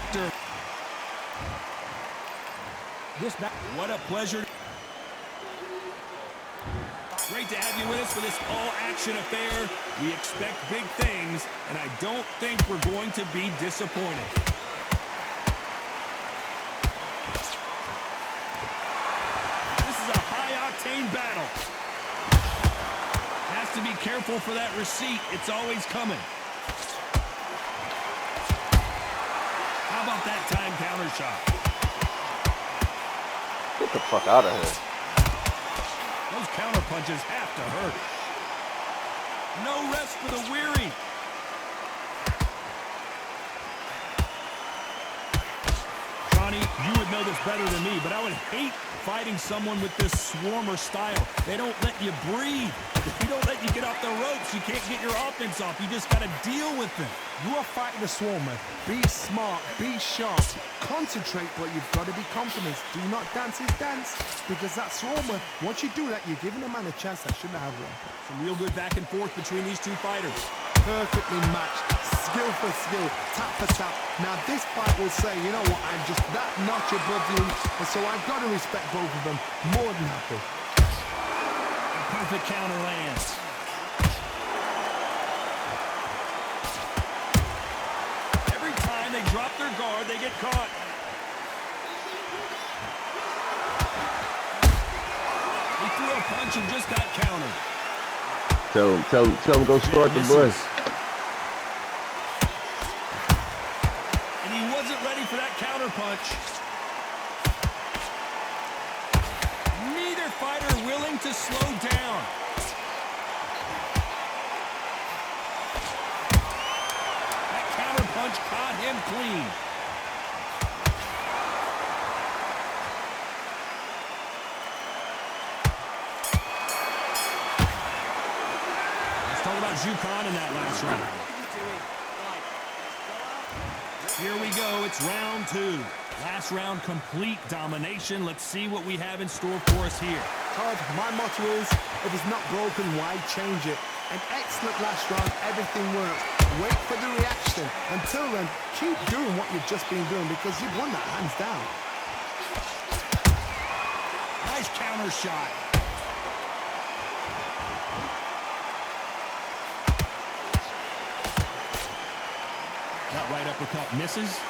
after. What a pleasure. Great to have you with us for this all-action affair. We expect big things, and I don't think we're going to be disappointed. This is a high-octane battle. Has to be careful for that receipt. It's always coming. How about that time counter shot? Get the fuck out of here. Those counter punches have to hurt. No rest for the weary. Johnny, you would know this better than me, but I would hate fighting someone with this swarmer style. They don't let you breathe. If you don't let you get off the ropes, you can't get your offense off. You just got to deal with them. You are fighting a swarmer. Be smart, be sharp, concentrate, but you've got to be confident. Do not dance his dance, because that swarmer, once you do that, you're giving a man a chance that shouldn't have one. Some real good back and forth between these two fighters. Perfectly matched, skill for skill, tap for tap. Now this fight will say, you know what, I'm just that notch above you, and so I've got to respect both of them. More than happy. A perfect counter lands. They drop their guard, they get caught. He threw a punch and just got countered. Tell him go start the bus. And he wasn't ready for that counter punch. Neither fighter willing to slow down. Punch caught him clean. Let's talk about Jukan in that last round. Here we go. It's round 2. Last round, complete domination. Let's see what we have in store for us here. Todd, my motto is, if it's not broken, why change it? An excellent last round, everything works. Wait for the reaction. Until then, keep doing what you've just been doing, because you've won that hands down. Nice counter shot. That right uppercut misses.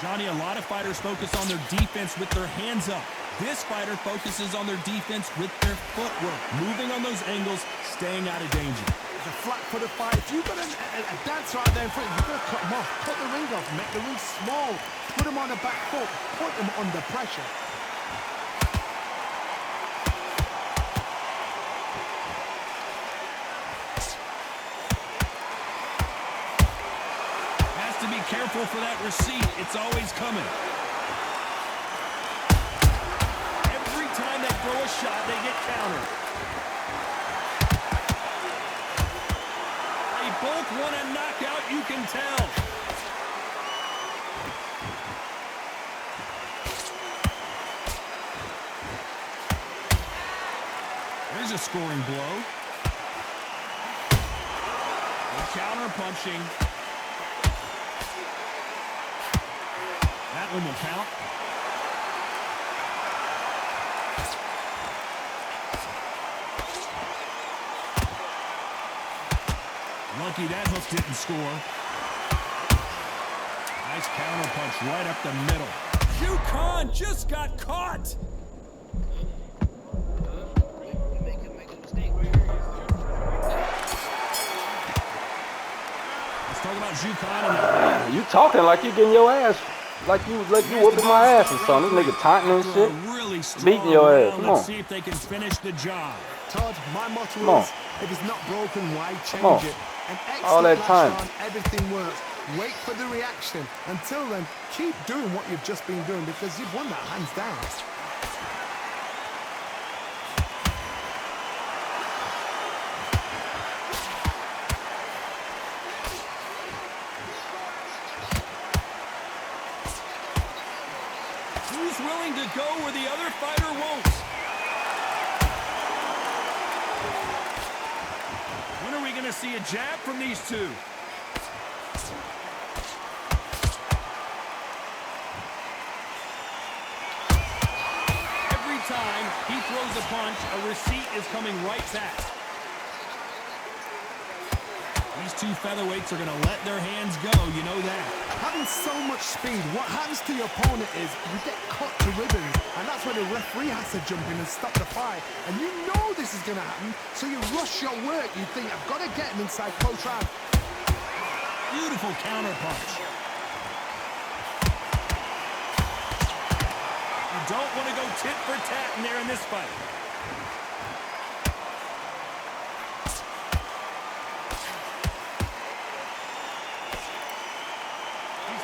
Johnny, a lot of fighters focus on their defense with their hands up. This fighter focuses on their defense with their footwork, moving on those angles, staying out of danger. It's a flat-footed fight. If you've got a dancer out there in front, you've got to cut him off. Cut the ring off, make the ring small. Put him on the back foot. Put him under pressure. Has to be careful for that receipt. It's always coming. Time they throw a shot, they get countered. They both want a knockout, you can tell. There's a scoring blow. The counter punching. That one will count. Lucky that hook didn't score. Nice counter punch right up the middle. Jukan just got caught. Let's talk about Jukan in that. You talking like you getting your ass, like you whooping my ass or something. This nigga taunting and shit. Really beating your ass. Come on. Let's see if they can finish the job. Todd, my motto is, if it's not broken, why change it? An all that time. Round, everything works. Wait for the reaction. Until then, keep doing what you've just been doing, because you've won that hands down. Who's willing to go where the other fighter won't? When are we going going to see a jab from these two. Every time he throws a punch, a receipt is coming right back. These two featherweights are going to let their hands go, you know that. Having so much speed, what happens to your opponent is you get cut to ribbons, and that's where the referee has to jump in and stop the fight. And you know this is going to happen, so you rush your work. You think, I've got to get him inside close round. Beautiful counter punch. You don't want to go tit for tat in there in this fight.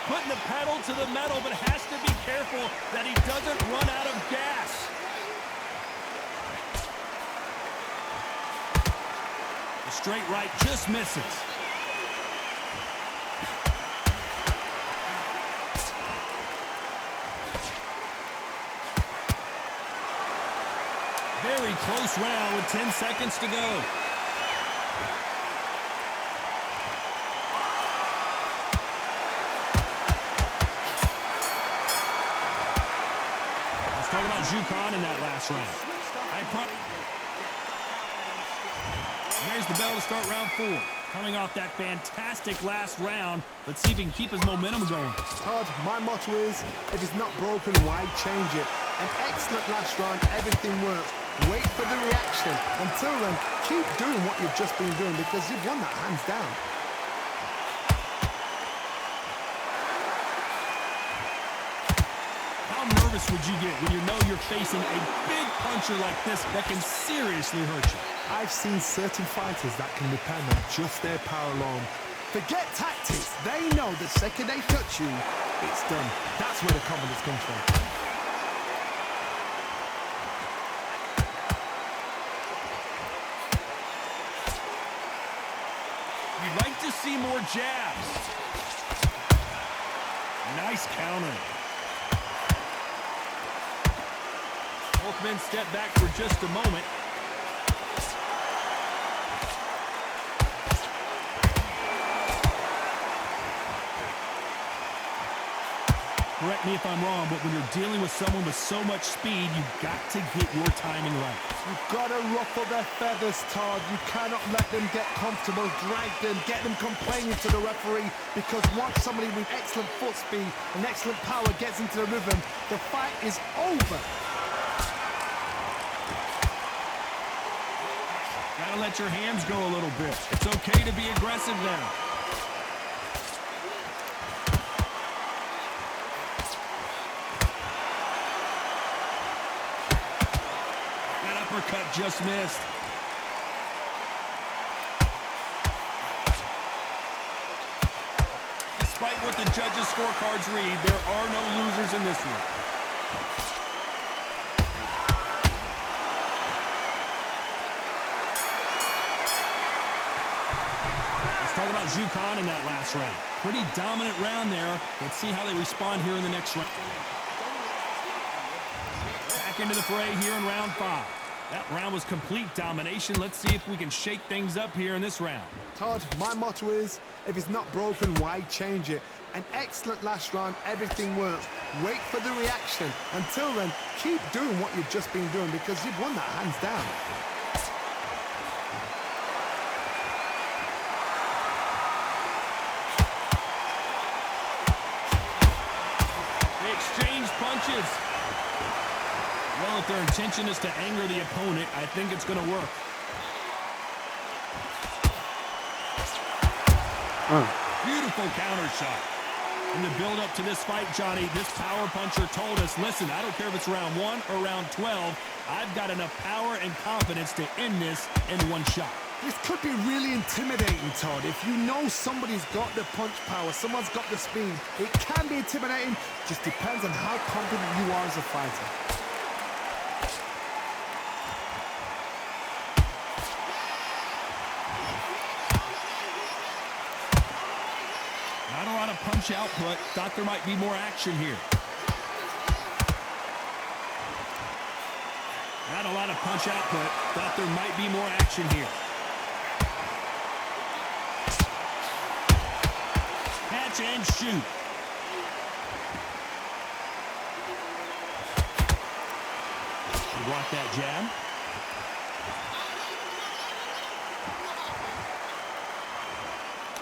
Putting the pedal to the metal, but has to be careful that he doesn't run out of gas. The straight right just misses. Very close round with 10 seconds to go. Talk about Jukan in that last round. There's the bell to start round 4. Coming off that fantastic last round, let's see if he can keep his momentum going. Todd, my motto is, if it's not broken, why change it? An excellent last round, everything works. Wait for the reaction. Until then, keep doing what you've just been doing because you've won that hands down. Nervous would you get when you know you're facing a big puncher like this that can seriously hurt you? I've seen certain fighters that can depend on just their power alone. Forget tactics. They know the second they touch you, it's done. That's where the confidence comes from. You'd like to see more jabs. Nice counter. Both men step back for just a moment. Correct me if I'm wrong, but when you're dealing with someone with so much speed, you've got to get your timing right. You've got to ruffle their feathers, Todd. You cannot let them get comfortable, drag them, get them complaining to the referee, because once somebody with excellent foot speed and excellent power gets into the rhythm, the fight is over. Gotta let your hands go a little bit. It's okay to be aggressive now. That uppercut just missed. Despite what the judges' scorecards read, there are no losers in this one. Talk about Jukan in that last round. Pretty dominant round there. Let's see how they respond here in the next round. Back into the fray here in round 5. That round was complete domination. Let's see if we can shake things up here in this round. Todd, my motto is, if it's not broken, why change it? An excellent last round, everything works. Wait for the reaction. Until then, keep doing what you've just been doing because you've won that hands down. Exchange punches. Well, if their intention is to anger the opponent, I think it's going to work. Beautiful counter shot. In the build-up to this fight, Johnny, this power puncher told us, listen, I don't care if it's round 1 or round 12, I've got enough power and confidence to end this in one shot. This could be really intimidating, Todd. If you know somebody's got the punch power, someone's got the speed, it can be intimidating. Just depends on how confident you are as a fighter. Not a lot of punch output. Thought there might be more action here. Not a lot of punch output. Thought there might be more action here. punch and shoot. Block that jab.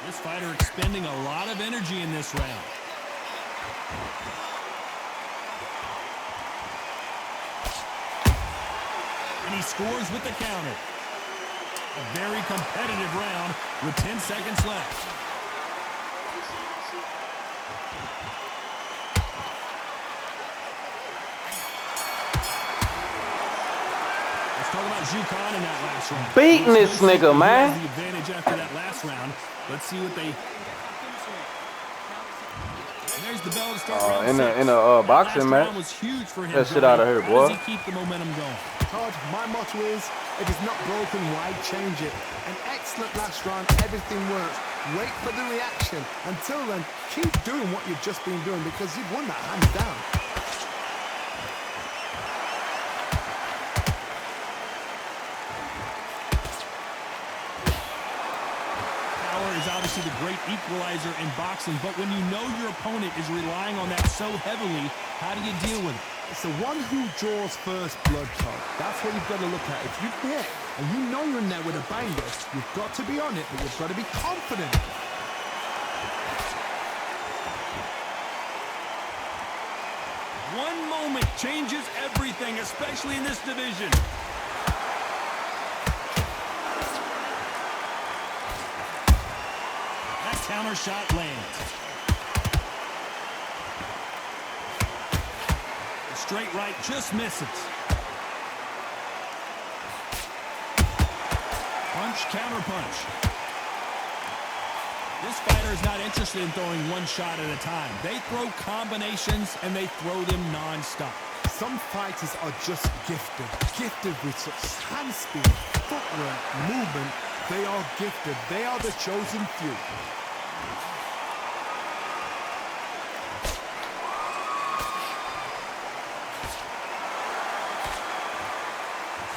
This fighter expending a lot of energy in this round. And he scores with the counter. A very competitive round with 10 seconds left. Talk about Jukan in that last round. Beating this nigga, man. The advantage after that last round. Let's see what they. There's the bell to start round in a boxing match. Was huge for him. That shit out of here, boy. How does he keep the momentum going? Todd, my motto is, if it's not broken, why change it? An excellent last round, everything works. Wait for the reaction. Until then, keep doing what you've just been doing because you've won that hands down. Obviously the great equalizer in boxing, but when you know your opponent is relying on that so heavily, how do you deal with it? It's the one who draws first blood, Todd. That's what you've got to look at. If you're there and you know you're in there with a banger, you've got to be on it, but you've got to be confident. One moment changes everything, especially in this division. Counter shot lands. The straight right just misses. Punch, counter punch. This fighter is not interested in throwing one shot at a time. They throw combinations and they throw them non-stop. Some fighters are just gifted with such hand speed, footwork, movement. They are gifted. They are the chosen few.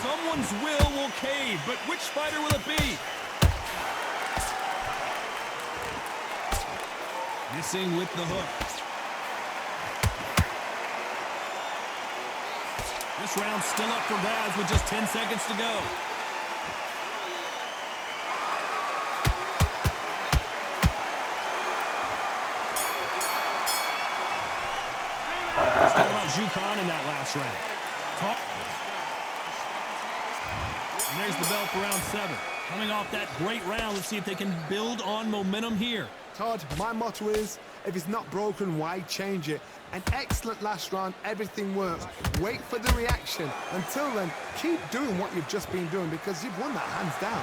Someone's will cave, but which fighter will it be? Missing with the hook. This round's still up for grabs with just 10 seconds to go. Let's talk about Jukan in that last round. And there's the bell for round 7. Coming off that great round, let's see if they can build on momentum here. Todd, my motto is, if it's not broken, why change it? An excellent last round, everything works. Wait for the reaction. Until then, keep doing what you've just been doing because you've won that hands down.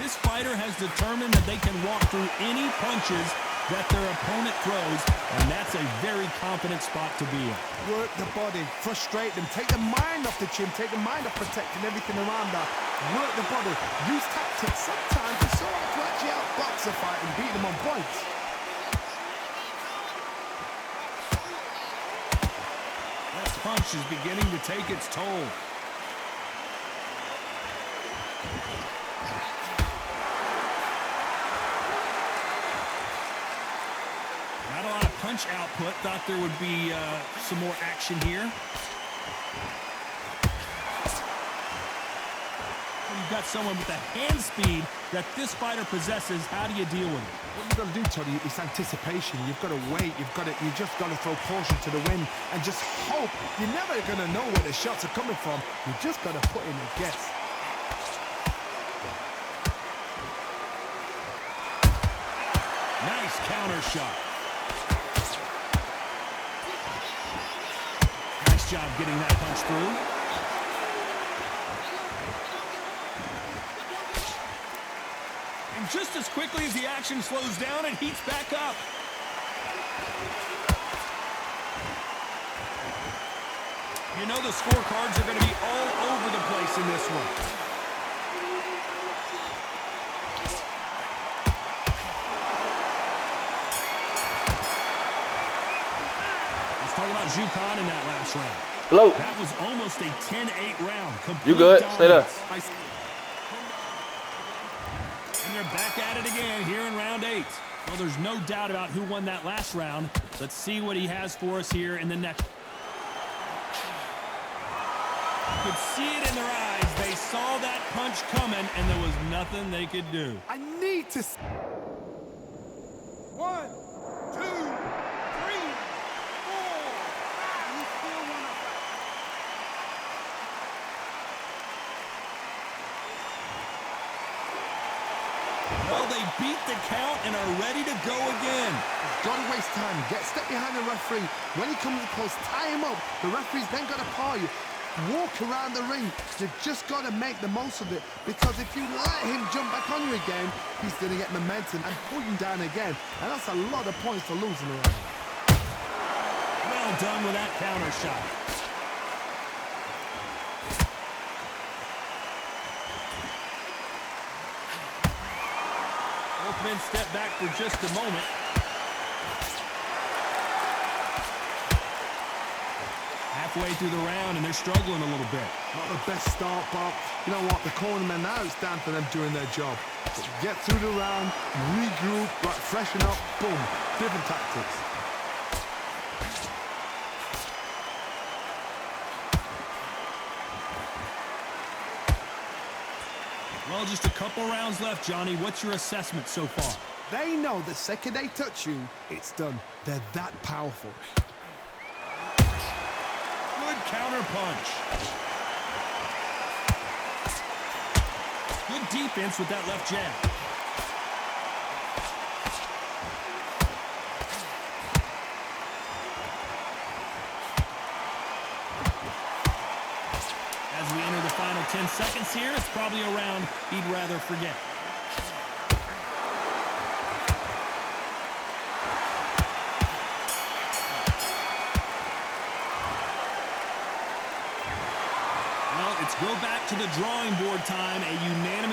This fighter has determined that they can walk through any punches that their opponent throws, and that's a very confident spot to be in. Work the body, frustrate them, take the mind off the chin, take the mind off protecting everything around that. Work the body, use tactics. Sometimes it's so hard to actually outbox a fight and beat them on points. That punch is beginning to take its toll. Punch output. Thought there would be some more action here. You've got someone with the hand speed that this fighter possesses. How do you deal with it? What you've got to do, Toddy, is anticipation. You've got to wait. You just got to throw caution to the wind and just hope. You're never going to know where the shots are coming from. You just got to put in a guess. Nice counter shot. Job getting that punch through. And just as quickly as the action slows down, it heats back up. You know the scorecards are going to be all over the place in this one. Talk about Jukan in that last round. Hello. That was almost a 10-8 round. Complete You good? Stay there. dominance. And they're back at it again here in round 8. Well, there's no doubt about who won that last round. Let's see what he has for us here in the next. You could see it in their eyes. They saw that punch coming, and there was nothing they could do. I need to... 1, 2, 3, 4. You still want to fight? Well, they beat the count and are ready to go again. Got to waste time. Get step behind the referee. When he comes close, tie him up. The referee's then got to paw you. Walk around the ring. You've just got to make the most of it, because if you let him jump back on you again, he's going to get momentum and pull you down again. And that's a lot of points to lose in a round. Well done with that counter shot. Both men step back for just a moment. Halfway through the round, and they're struggling a little bit. Not the best start, Bob. You know what? The cornermen, now it's down for them doing their job. Get through the round, regroup, right, freshen up, boom. Different tactics. Well, just a couple rounds left, Johnny. What's your assessment so far? They know the second they touch you, it's done. They're that powerful. Good counter punch. Good defense with that left jab. As we enter the final 10 seconds here, it's probably a round he'd rather forget. Well, it's go back to the drawing board time. A unanimous